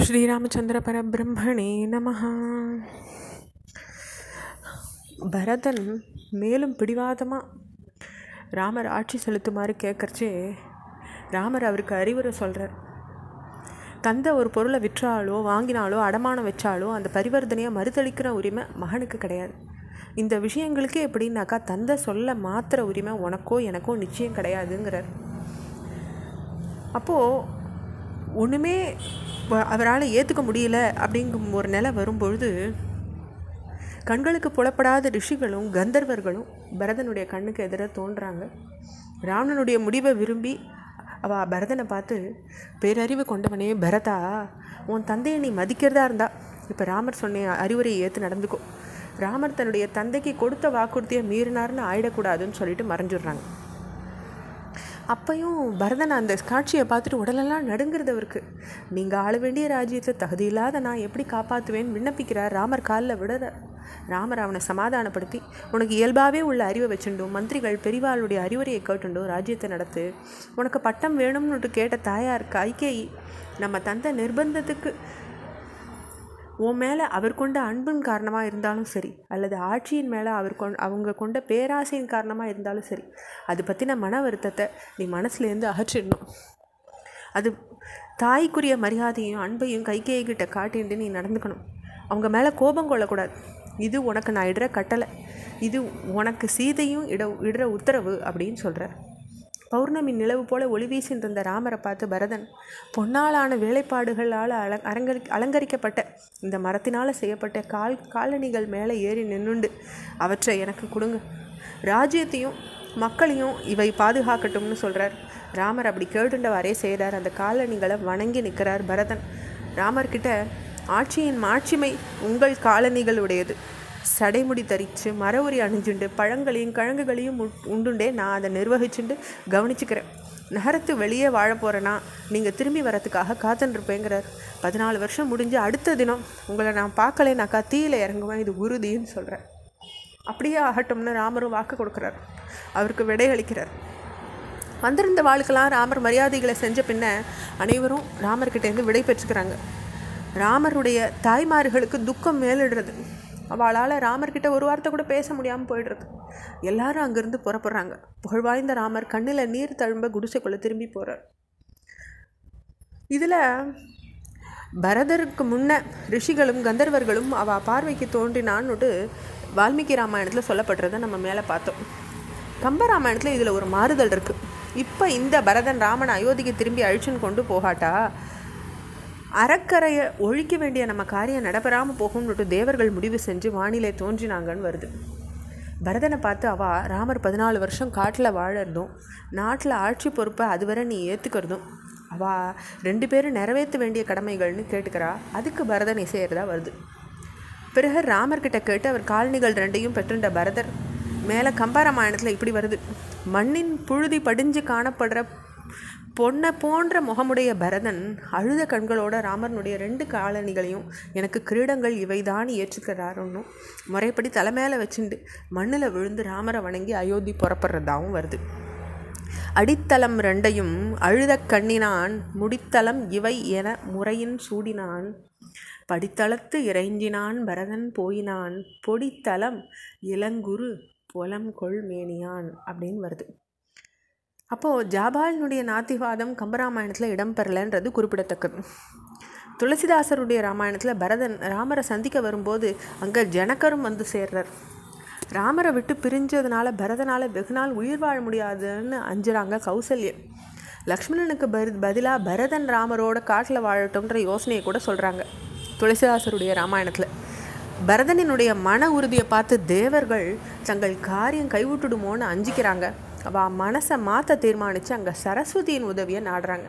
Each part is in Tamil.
ஸ்ரீராமச்சந்திர பரபிரம்மணே நமஹ. பரதன் மேலும் பிடிவாதமாக ராமர் ஆட்சி செலுத்துமாறு கேட்கறச்சே ராமர் அவருக்கு அறிவுரை சொல்கிறார். தந்தை ஒரு பொருளை விற்றாலோ வாங்கினாலோ அடமானம் வச்சாலோ அந்த பரிவர்த்தனையை மறுதளிக்கிற உரிமை மகனுக்கு கிடையாது. இந்த விஷயங்களுக்கே எப்படின்னாக்கா தந்தை சொல்ல மாத்திர உரிமை உனக்கோ எனக்கோ நிச்சயம் கிடையாதுங்கிறார். அப்போது ஒன்றுமே அவரால் ஏற்றுக்க முடியல அப்படிங்கும் ஒரு நிலை வரும்பொழுது கண்களுக்கு புலப்படாத ரிஷிகளும் கந்தர்வர்களும் பரதனுடைய கண்ணுக்கு எதிராக தோன்றுறாங்க. ராவணனுடைய முடிவை விரும்பி அவள் பரதனை பார்த்து, பேரறிவு கொண்டவனே பரதா, உன் தந்தையை நீ மதிக்கிறதா இருந்தா இப்போ ராமர் சொன்ன அறிவுரையை ஏற்று நடந்துக்கோ. ராமர் தன்னுடைய தந்தைக்கு கொடுத்த வாக்குறுதியை மீறினார்னு ஆயிடக்கூடாதுன்னு சொல்லிட்டு மறைஞ்சிடுறாங்க. அப்பையும் பரதன் அந்த காட்சியை பார்த்துட்டு உடலெல்லாம் நடுங்கிறது அவருக்கு. நீங்கள் ஆள வேண்டிய ராஜ்யத்தை தகுதி இல்லாத நான் எப்படி காப்பாற்றுவேன்னு விண்ணப்பிக்கிறார். ராமர் காலில் விடுற. ராமர் அவனை சமாதானப்படுத்தி, உனக்கு இயல்பாகவே உள்ள அறிவை வச்சுண்டும் மந்திரிகள் பெரிவாளுடைய அறிவுரையை கேட்டுண்டும் ராஜ்யத்தை நடத்து. உனக்கு பட்டம் வேணும்னுட்டு கேட்ட தாயார் கைகேயி நம்ம தந்தை நிர்பந்தத்துக்கு உன் மேலே அவர் கொண்ட அன்பின் காரணமாக இருந்தாலும் சரி, அல்லது ஆட்சியின் மேலே அவங்க கொண்ட பேராசையின் காரணமாக இருந்தாலும் சரி, அது பற்றின மன வருத்தத்தை நீ மனசுலேருந்து அகற்றிடணும். அது தாய்க்குரிய மரியாதையும் அன்பையும் கைகேயிக்கிட்ட காட்டிட்டு நீ நடந்துக்கணும். அவங்க மேலே கோபம் கொள்ளக்கூடாது. இது உனக்கு நான் இடுற கட்டளை, இது உனக்கு சீதையும் இடுற உத்தரவு அப்படின்னு சொல்கிறார். பௌர்ணமி நிலவு போல ஒளி வீசின்னு இருந்த ராமரை பார்த்து பரதன், பொன்னாலான வேலைப்பாடுகளால் அலங்கரிக்கப்பட்ட இந்த மரத்தினால் செய்யப்பட்ட காலணிகள் மேலே ஏறி நின்றுண்டு அவற்றை எனக்கு கொடுங்க, ராஜ்யத்தையும் மக்களையும் இவை பாதுகாக்கட்டும்னு சொல்கிறார். ராமர் அப்படி கேட்டுண்டவாறே செய்கிறார். அந்த காலணிகளை வணங்கி நிற்கிறார் பரதன். ராமர்கிட்ட, ஆட்சியின் மாட்சிமை உங்கள் காலணிகளுடையது. சடைமுடி தரித்து மர உரி அணிஞ்சுண்டு பழங்களையும் கிழங்குகளையும் உண்டுண்டே நான் அதை நிர்வகிச்சுண்டு கவனிச்சுக்கிறேன். நகரத்து வெளியே வாழ போகிறேன்னா நீங்கள் திரும்பி வரத்துக்காக காத்துருப்பேங்கிறார். 14 வருஷம் முடிஞ்சு அடுத்த தினம் உங்களை நான் பார்க்கலேனாக்கா தீயில் இறங்குவேன், இது உறுதின்னு சொல்கிறேன். அப்படியே ஆகட்டும்னு ராமரும் வாக்கு கொடுக்குறார். அவருக்கு விடையளிக்கிறார். வந்திருந்த வாழ்க்கெல்லாம் ராமர் மரியாதைகளை செஞ்ச பின்ன அனைவரும் ராமர்கிட்டேருந்து விடை பெற்றுக்கிறாங்க. ராமருடைய தாய்மார்களுக்கு துக்கம் மேலிடுறது. அவளால் ராமர்கிட்ட ஒரு வார்த்தை கூட பேச முடியாமல் போயிடுறது. எல்லாரும் அங்கேருந்து புறப்படுறாங்க. புகழ்வாய்ந்த ராமர் கண்ணில் நீர் தழும்ப குடிசைக்குள்ளே திரும்பி போகிறார். இதில் பரதருக்கு முன்ன ரிஷிகளும் கந்தர்வர்களும் அவள் பார்வைக்கு தோன்றினான்னுட்டு வால்மீகி ராமாயணத்தில் சொல்லப்படுறதை நம்ம மேலே பார்த்தோம். கம்பராமாயணத்தில் இதில் ஒரு மாறுதல் இருக்குது. இப்போ இந்த பரதன் ராமன் அயோத்திக்கு திரும்பி அழிச்சுன்னு கொண்டு போகாட்டா அறக்கரையை ஒழிக்க வேண்டிய நம்ம காரியம் நடைபெறாமல் போகும்னுட்டு தேவர்கள் முடிவு செஞ்சு வானிலை தோன்றினாங்கன்னு வருது. பரதனை பார்த்து அவள் ராமர் 14 வருஷம் காட்டில் வாழறதும் நாட்டில் ஆட்சி பொறுப்பை அதுவரை நீ ஏற்றுக்கிறதும் அவள் 2 பேரும் நிறைவேற்ற வேண்டிய கடமைகள்னு கேட்டுக்கிறா. அதுக்கு பரதன் இசையறதா வருது. பிறகு ராமர்கிட்ட கேட்டு அவர் காலணிகள் 2ஐயும் பெற்றுண்ட பரதர் மேலே கம்பராமாயணத்தில் இப்படி வருது. மண்ணின் புழுதி படிஞ்சு காணப்படுற பொன்னை போன்ற முகமுடைய பரதன் அழுத கண்களோட ராமனுடைய 2 காலணிகளையும் எனக்கு கிரீடங்கள் இவைதான் ஏற்றுக்கிறாருன்னு முறைப்படி தலைமையில வச்சுண்டு மண்ணில் விழுந்து ராமரை வணங்கி அயோத்தி புறப்படுறதாகவும் வருது. அடித்தளம் 2ஐயும் அழுத கண்ணினான், முடித்தளம் இவை என முறையின் சூடினான், படித்தளத்து இறைஞ்சினான் பரதன் போயினான், பொடித்தளம் இளங்குரு பொலம் கொள் மேனியான் அப்படின்னு வருது. அப்போது ஜாபாலினுடைய நாத்திவாதம் கம்பராமாயணத்தில் இடம்பெறலைன்றது குறிப்பிடத்தக்கது. துளசிதாசருடைய ராமாயணத்தில் பரதன் ராமரை சந்திக்க வரும்போது அங்கே ஜனகரும் வந்து சேர்றார். ராமரை விட்டு பிரிஞ்சதுனால பரதனால் வெகுநாள் உயிர் வாழ முடியாதுன்னு அஞ்சுறாங்க கௌசல்யன். லக்ஷ்மணனுக்கு பதிலாக பரதன் ராமரோட காட்டில் வாழட்டும்ன்ற யோசனையை கூட சொல்கிறாங்க துளசிதாசருடைய ராமாயணத்தில். பரதனினுடைய மன உறுதியை பார்த்து தேவர்கள் தங்கள் காரியம் கைவிட்டுடுமோன்னு அஞ்சிக்கிறாங்க. அவள் மனசை மாற்ற தீர்மானித்து அங்கே சரஸ்வதியின் உதவியை நாடுறாங்க.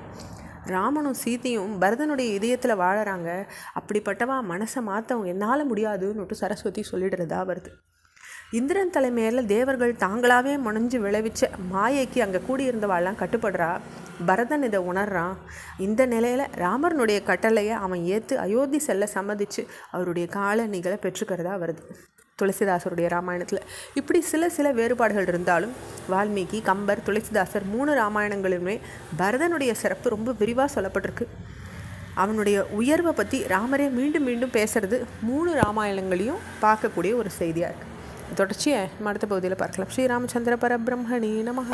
ராமனும் சீதையும் பரதனுடைய இதயத்தில் வாழறாங்க. அப்படிப்பட்டவா மனசை மாற்ற என்னால் முடியாதுன்னுட்டு சரஸ்வதி சொல்லிடுறதா வருது. இந்திரன் தலைமையில் தேவர்கள் தாங்களாகவே முனைஞ்சு விளைவிச்ச மாயைக்கு அங்கே கூடியிருந்தவாள்லாம் கட்டுப்படுறா. பரதன் இதை உணர்றான். இந்த நிலையில் ராமரனுடைய கட்டளையை அவன் ஏற்று அயோத்தி செல்ல சம்மதித்து அவருடைய காலணிகளை பெற்றுக்கிறதா வருது. துளசிதாசருடைய ராமாயணத்தில். இப்படி சில வேறுபாடுகள் இருந்தாலும் வால்மீகி, கம்பர், துளசிதாசர் 3 ராமாயணங்களுமே பரதனுடைய சிறப்பு ரொம்ப விரிவாக சொல்லப்பட்டிருக்கு. அவனுடைய உயர்வை பற்றி ராமரே மீண்டும் மீண்டும் பேசுகிறது 3 ராமாயணங்களையும் பார்க்கக்கூடிய ஒரு செய்தியாக இருக்குது. தொடர்ச்சியை அடுத்த பகுதியில் பார்க்கலாம். ஸ்ரீராமச்சந்திர பரபிரம்மணே நமஹ.